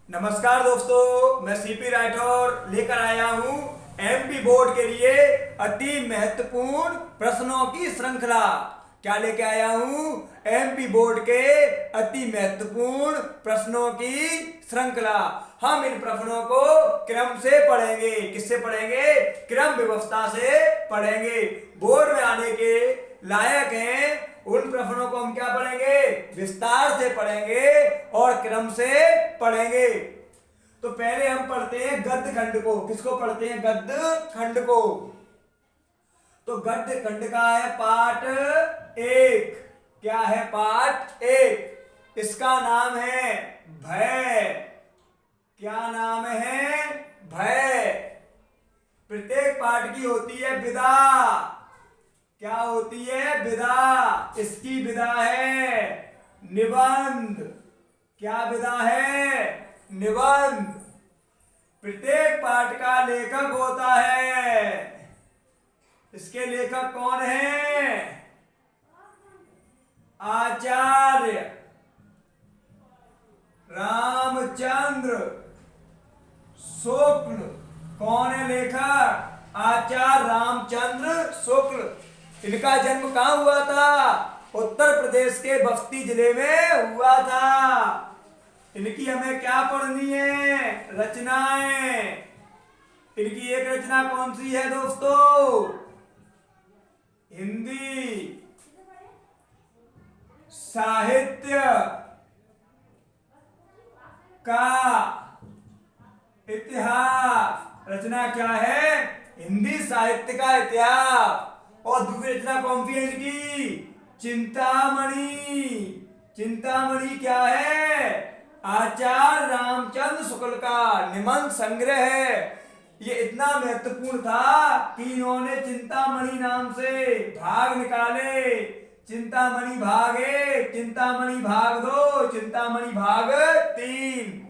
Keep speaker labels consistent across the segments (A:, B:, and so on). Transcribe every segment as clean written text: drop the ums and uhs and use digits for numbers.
A: नमस्कार दोस्तों, मैं सीपी राठौर लेकर आया हूं एमपी बोर्ड के लिए अति महत्वपूर्ण प्रश्नों की श्रृंखला। क्या लेके आया हूं? एमपी बोर्ड के अति महत्वपूर्ण प्रश्नों की श्रृंखला। हम इन प्रश्नों को क्रम से पढ़ेंगे। किससे पढ़ेंगे? क्रम व्यवस्था से पढ़ेंगे। बोर्ड में आने के लायक हैं उन प्रश्नों को हम क्या पढ़ेंगे? विस्तार से पढ़ेंगे और क्रम से पढ़ेंगे। तो पहले हम पढ़ते हैं गद्य खंड को। किसको पढ़ते हैं? गद्य खंड को। तो गद्य खंड का है पाठ 1। क्या है? पाठ 1। इसका नाम है भय। क्या नाम है? भय। प्रत्येक पाठ की होती है विदा। क्या होती है? विदा। इसकी विदा है निबंध। क्या विदा है? निबंध। प्रत्येक पाठ का लेखक होता है। इसके लेखक कौन है? आचार्य रामचंद्र शुक्ल। कौन है लेखक? आचार्य रामचंद्र शुक्ल। इनका जन्म कहाँ हुआ था? उत्तर प्रदेश के बस्ती जिले में हुआ था। इनकी हमें क्या पढ़नी है? रचनाएं। इनकी एक रचना कौन सी है दोस्तों? हिंदी साहित्य का इतिहास। रचना क्या है? हिंदी साहित्य का इतिहास। और दूसरी रचना कौन सी है इनकी? चिंतामणि। चिंतामणि क्या है? आचार्य रामचंद्र शुक्ल का निबंध संग्रह है। ये इतना महत्वपूर्ण था कि इन्होंने चिंतामणि नाम से भाग निकाले। चिंतामणि भाग 1, चिंतामणि भाग 2, चिंतामणि भाग 3।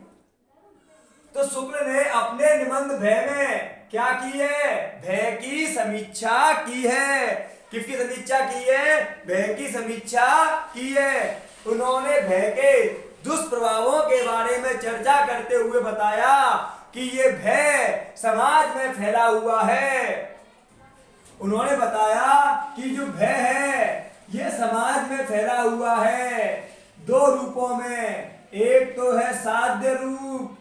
A: तो शुक्ल ने अपने निबंध भय में क्या की है? भय की समीक्षा की है। किसकी समीक्षा की है? भय की समीक्षा की है। उन्होंने भय के दुष्प्रभावों के बारे में चर्चा करते हुए बताया कि ये भय समाज में फैला हुआ है। उन्होंने बताया कि जो भय है ये समाज में फैला हुआ है 2 रूपों में। एक तो है साध्य रूप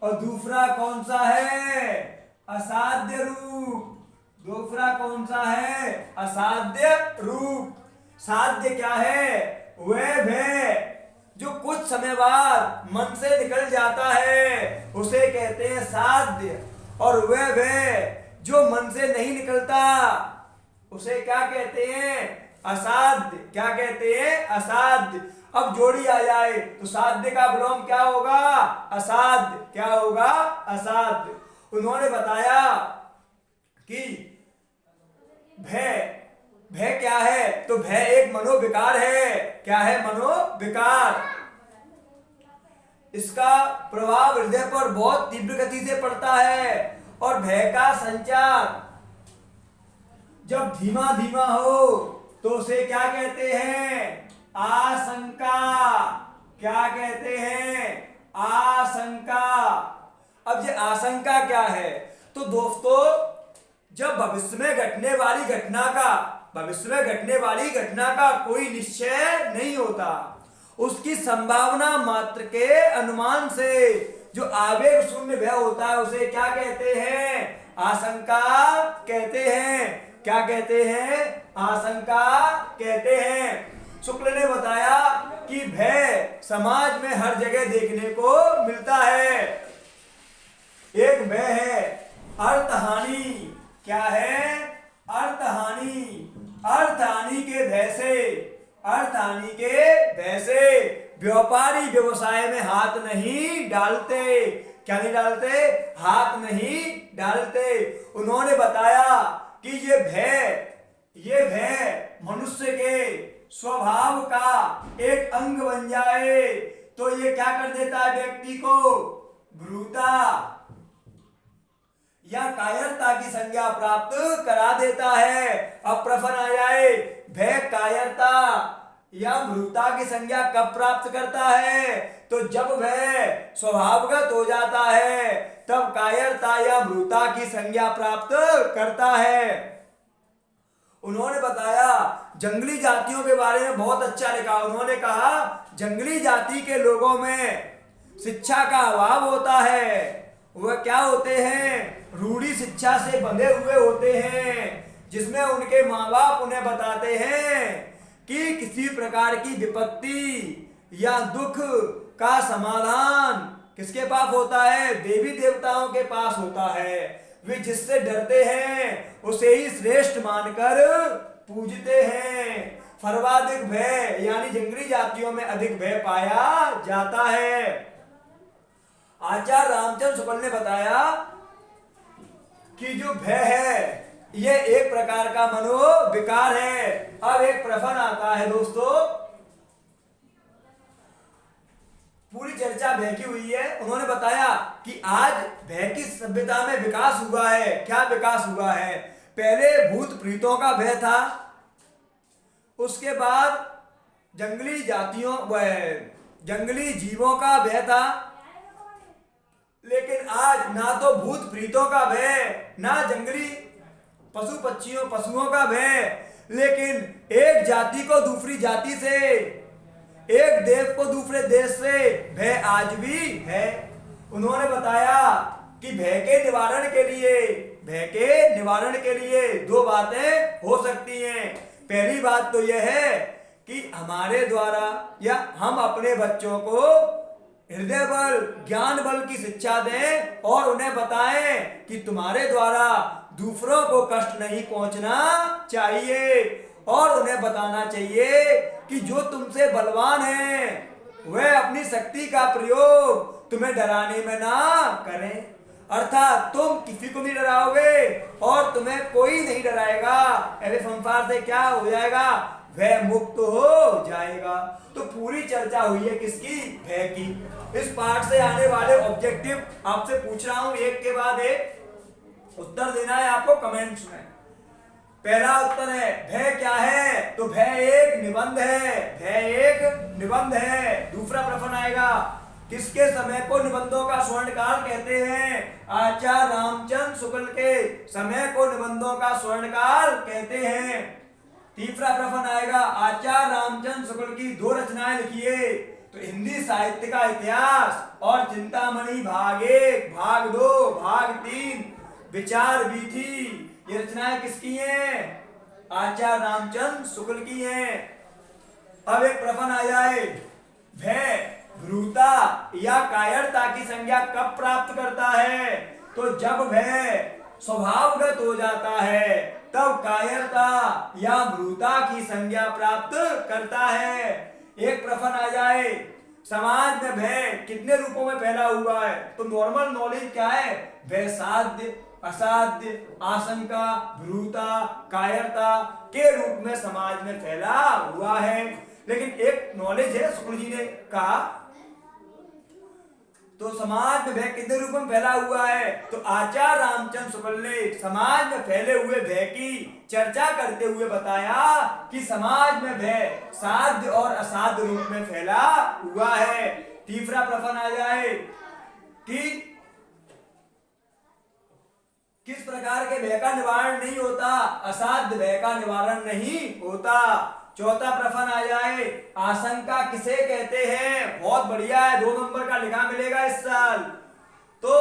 A: और दूसरा कौन सा है? असाध्य रूप। दूसरा कौन सा है? असाध्य रूप। साध्य क्या है? वह भय जो कुछ समय बाद मन से निकल जाता है उसे कहते हैं साध्य। और वह भय जो मन से नहीं निकलता उसे क्या कहते हैं? असाध्य। क्या कहते हैं? असाध्य। अब जोड़ी आ जाए तो साध्य का विलोम क्या होगा? असाध्य। क्या होगा? असाध्य। उन्होंने बताया कि भय भय क्या है? तो भय एक मनोविकार है। क्या है? मनोविकार। इसका प्रभाव हृदय पर बहुत तीव्र गति से पड़ता है। और भय का संचार जब धीमा धीमा हो तो उसे क्या कहते हैं? आशंका। क्या कहते हैं? आशंका। अब ये आशंका क्या है? तो दोस्तों, जब भविष्य में घटने वाली घटना का कोई निश्चय नहीं होता, उसकी संभावना मात्र के अनुमान से जो आवेग शून्य भय होता है उसे क्या कहते हैं? आशंका कहते हैं। क्या कहते हैं? आशंका कहते हैं। शुक्ल ने बताया कि भय समाज में हर जगह देखने को मिलता है। एक भय है अर्थहानि। क्या है? अर्थहानि। अर्थहानि के भय से व्यापारी व्यवसाय में हाथ नहीं डालते। क्या नहीं डालते? हाथ नहीं डालते। उन्होंने बताया कि ये भय मनुष्य के स्वभाव का एक अंग बन जाए तो ये क्या कर देता है? व्यक्ति को भ्रूता या कायरता की संज्ञा प्राप्त करा देता है। अब प्रश्न आ जाए, भय कायरता या भ्रूता की संज्ञा कब प्राप्त करता है? तो जब वह स्वभावगत हो जाता है तब कायरता या भ्रूता की संज्ञा प्राप्त करता है। उन्होंने बताया जंगली जातियों के बारे में बहुत अच्छा लिखा। उन्होंने कहा जंगली जाति के लोगों में शिक्षा का अभाव होता है। वह क्या होते हैं? रूढ़ी शिक्षा से बंधे हुए होते हैं, जिसमें उनके माँ बाप उन्हें बताते हैं कि किसी प्रकार की विपत्ति या दुख का समाधान किसके पास होता है? देवी देवताओं के पास होता है। वे जिससे डरते हैं उसे ही श्रेष्ठ मानकर पूजते हैं। सर्वाधिक भय यानी जंगली जातियों में अधिक भय पाया जाता है। आचार्य रामचंद्र शुक्ल ने बताया कि जो भय है यह एक प्रकार का मनोविकार है। अब एक प्रश्न आता है दोस्तों, पूरी चर्चा भय की हुई है। उन्होंने बताया कि आज भय की सभ्यता में विकास हुआ है। क्या विकास हुआ है? पहले भूत प्रीतों का भय था, उसके बाद जंगली जातियों व जंगली जीवों का भय था, लेकिन आज ना तो भूत प्रीतों का भय, ना जंगली पशुओं का भय, लेकिन एक जाति को दूसरी जाति से, एक देश को दूसरे देश से भय आज भी है। उन्होंने बताया कि भय के निवारण के लिए दो बातें हो सकती हैं। पहली बात तो यह है कि हमारे द्वारा या हम अपने बच्चों को हृदय बल, ज्ञान बल की शिक्षा दें और उन्हें बताएं कि तुम्हारे द्वारा दूसरों को कष्ट नहीं पहुंचना चाहिए, और उन्हें बताना चाहिए कि जो तुमसे बलवान है वह अपनी शक्ति का प्रयोग तुम्हें डराने में ना करें। अर्थात तुम किसी को नहीं डराओगे और तुम्हें कोई नहीं डराएगा। ऐसे संसार से क्या हो जाएगा? भय मुक्त हो जाएगा। तो पूरी चर्चा हुई है किसकी? भय की। इस पाठ से आने वाले ऑब्जेक्टिव आपसे पूछ रहा हूं, एक के बाद एक उत्तर देना है आपको कमेंट्स में। पहला उत्तर है भय क्या है? तो भय एक निबंध है। भय एक निबंध है। दूसरा प्रश्न आएगा किसके समय को निबंधों का स्वर्णकाल कहते हैं? आचार्य रामचंद्र शुक्ल के समय को निबंधों का स्वर्णकाल कहते हैं। तीसरा प्रश्न आएगा आचार्य रामचंद्र शुक्ल की दो रचनाएं लिखिए। तो हिंदी साहित्य का इतिहास और चिंतामणि भाग 1, भाग 2, भाग 3 विचार वीथी, ये रचनाएं किसकी हैं? आचार्य रामचंद्र शुक्ल की हैं। अब एक प्रश्न आ जाए, भय भ्रूता या कायरता की संज्ञा कब प्राप्त करता है? तो जब भय स्वभावगत हो जाता है तब कायरता या भ्रूता की संज्ञा प्राप्त करता है। एक प्रश्न आ जाए, समाज में भय कितने रूपों में फैला हुआ है? तो नॉर्मल नॉलेज क्या है? भय साध्य, असाध्य, आशंका, भ्रूता, कायरता के रूप में समाज में फैला हुआ है। लेकिन एक नॉलेज है, शुक्ल जी ने कहा तो समाज में भय कितने रूप में फैला हुआ है? तो आचार्य रामचंद्र शुक्ल ने समाज में फैले हुए भय की चर्चा करते हुए बताया कि समाज में भय साध्य और असाध्य रूप में फैला हुआ है। तीसरा प्रश्न आ जाए कि किस प्रकार के भय का निवारण नहीं होता? असाध्य भय का निवारण नहीं होता। चौथा प्रश्न आ जाए, आशंका किसे कहते हैं? बहुत बढ़िया है, 2 नंबर का लिखा मिलेगा इस साल। तो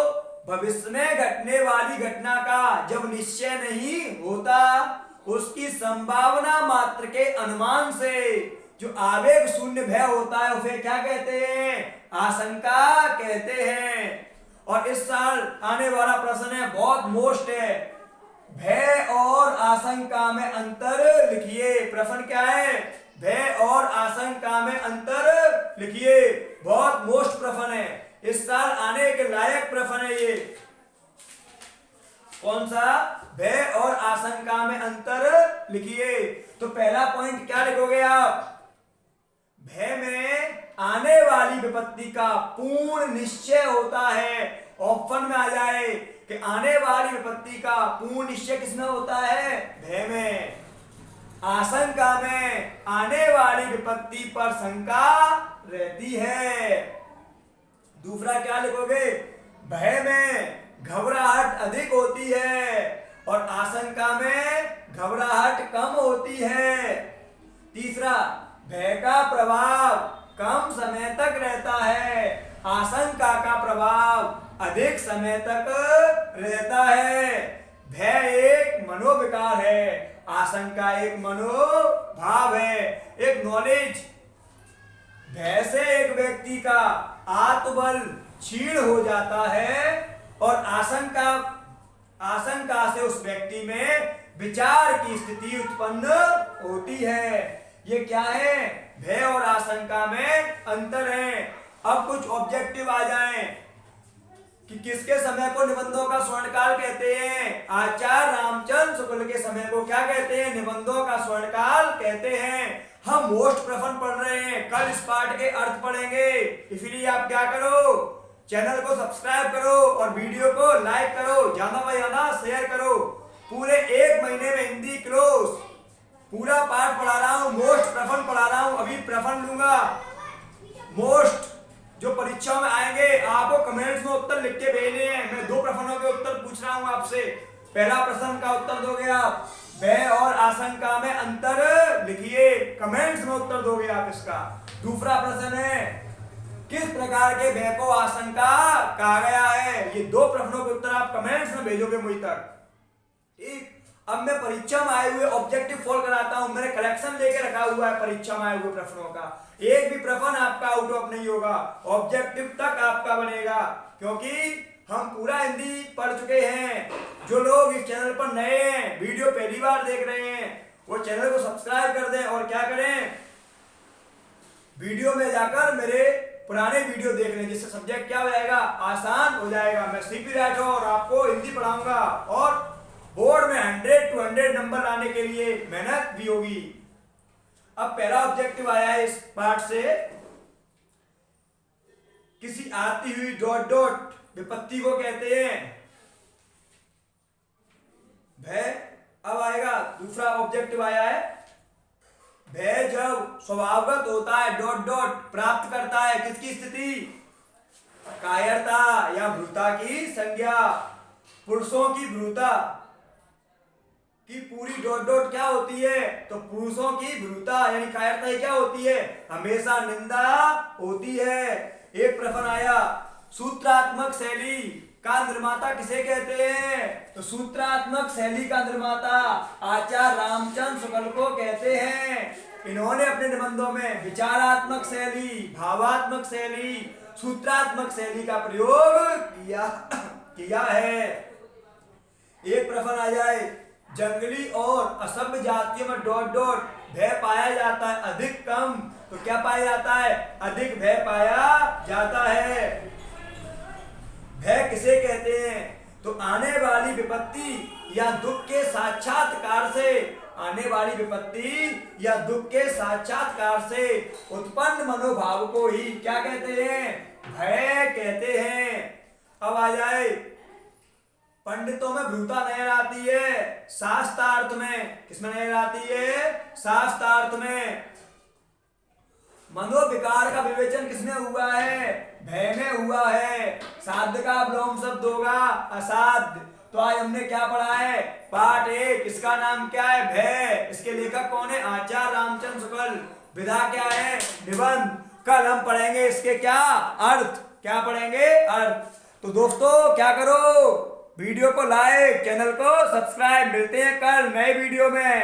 A: भविष्य में घटने वाली घटना का जब निश्चय नहीं होता, उसकी संभावना मात्र के अनुमान से जो आवेग शून्य भय होता है उसे क्या कहते हैं? आशंका कहते हैं। और इस साल आने वाला प्रश्न है, बहुत मोस्ट है, भय और आशंका में अंतर लिखिए। प्रश्न क्या है? भय और आशंका में अंतर लिखिए। बहुत मोस्ट प्रश्न है, इस साल आने के लायक प्रश्न है ये। कौन सा? भय और आशंका में अंतर लिखिए। तो पहला पॉइंट क्या लिखोगे आप? भय में आने वाली विपत्ति का पूर्ण निश्चय होता है। ऑप्शन में आ जाए कि आने वाली विपत्ति का पूर्ण निश्चय किसमें होता है? भय में। आशंका में आने वाली विपत्ति पर शंका रहती है। दूसरा क्या लिखोगे? भय में घबराहट अधिक होती है और आशंका में घबराहट कम होती है। तीसरा, भय का प्रभाव कम समय तक रहता है, आशंका का प्रभाव अधिक समय तक रहता है। भय एक मनोविकार है, आशंका एक मनोभाव है, एक नॉलेज। भय से एक व्यक्ति का आत्मबल क्षीण हो जाता है और आशंका से उस व्यक्ति में विचार की स्थिति उत्पन्न होती है। ये क्या है? भय और आशंका में अंतर है। अब कुछ ऑब्जेक्टिव आ जाएं कि किसके समय को निबंधों का स्वर्णकाल कहते हैं? आचार्य रामचंद्र शुक्ल के समय को क्या कहते हैं? निबंधों का स्वर्णकाल कहते हैं। हम मोस्ट प्रश्न पढ़ रहे हैं, कल इस पाठ के अर्थ पढ़ेंगे, इसलिए आप क्या करो, चैनल को सब्सक्राइब करो और वीडियो को लाइक करो, ज्यादा से ज्यादा शेयर करो। पूरे 1 महीने में हिंदी क्लोज पूरा पाठ पढ़ा रहा हूँ, मोस्ट प्रश्न पढ़ा रहा हूँ। अभी प्रश्न लूंगा मोस्ट जो परीक्षाओं में आएंगे, आपको कमेंट्स में उत्तर लिख के भेजने हैं। मैं 2 प्रश्नों के उत्तर पूछ रहा हूँ आपसे। पहला प्रश्न का उत्तर दोगे आप, भय और आशंका में अंतर लिखिए, कमेंट्स में उत्तर दोगे आप इसका। दूसरा प्रश्न है, किस प्रकार के भय को आशंका कहा गया है? ये 2 प्रश्नों के उत्तर आप कमेंट्स में भेजोगे मुझ तक। ठीक, अब मैं परीक्षा में आए हुए ऑब्जेक्टिव फॉल कराता हूं। मैंने कलेक्शन लेके रखा हुआ है परीक्षा में आए हुए प्रश्नों का। एक भी प्रश्न आपका आउट ऑफ नहीं होगा, ऑब्जेक्टिव तक आपका बनेगा, क्योंकि हम पूरा हिंदी पढ़ चुके हैं। जो लोग इस चैनल पर नए हैं, वीडियो पहली बार देख रहे हैं, वो चैनल को सब्सक्राइब कर दें और क्या करें, वीडियो में जाकर मेरे पुराने वीडियो देख लें, जिससे सब्जेक्ट क्या हो जाएगा, आसान हो जाएगा। मैं सीपी राठौर आपको हिंदी पढ़ाऊंगा और बोर्ड में 100 to 100 नंबर लाने के लिए मेहनत भी होगी। अब पहला ऑब्जेक्टिव आया है इस पार्ट से, किसी आती हुई डॉट डॉट विपत्ति को कहते हैं भय। अब आएगा दूसरा ऑब्जेक्टिव आया है, भय जब स्वभावगत होता है डॉट डॉट प्राप्त करता है किसकी स्थिति, कायरता या भ्रूता की संज्ञा। पुरुषों की भ्रूता की पूरी डॉट डॉट क्या होती है, तो पुरुषों की भ्रूता यानी कायरता क्या होती है, हमेशा निंदा होती है। एक प्रश्न आया, सूत्रात्मक शैली का निर्माता किसे कहते हैं, तो सूत्रात्मक शैली का निर्माता आचार्य रामचंद्र शुक्ल को कहते हैं। इन्होंने अपने निबंधों में विचारात्मक शैली, भावात्मक शैली, सूत्रात्मक शैली का प्रयोग किया है। एक प्रश्न आ जाए, जंगली और असभ्य जातियों में डॉट डॉट भय पाया जाता है अधिक कम, तो क्या पाया जाता है, अधिक भय पाया जाता है। भय किसे कहते हैं, तो आने वाली विपत्ति या दुख के साक्षात्कार से, आने वाली विपत्ति या दुख के साक्षात्कार से उत्पन्न मनोभाव को ही क्या कहते हैं, भय कहते हैं। अब आ जाए, पंडितों में भ्रूता नजर आती है, शास्त्रार्थ में किसमें नजर आती है, शास्त्रार्थ में। मनोविकार का विवेचन किसमें हुआ है, भय में हुआ है। साध्य का विलोम शब्द होगा असाध्य। तो आज हमने क्या पढ़ा है, पाठ 1, इसका नाम क्या है, भय। इसके लेखक कौन है, आचार्य रामचंद्र शुक्ल। विधा क्या है, निबंध। कल हम पढ़ेंगे इसके क्या अर्थ, क्या पढ़ेंगे, अर्थ। तो दोस्तों क्या करो, वीडियो को लाइक, चैनल को सब्सक्राइब। मिलते हैं कल नए वीडियो में।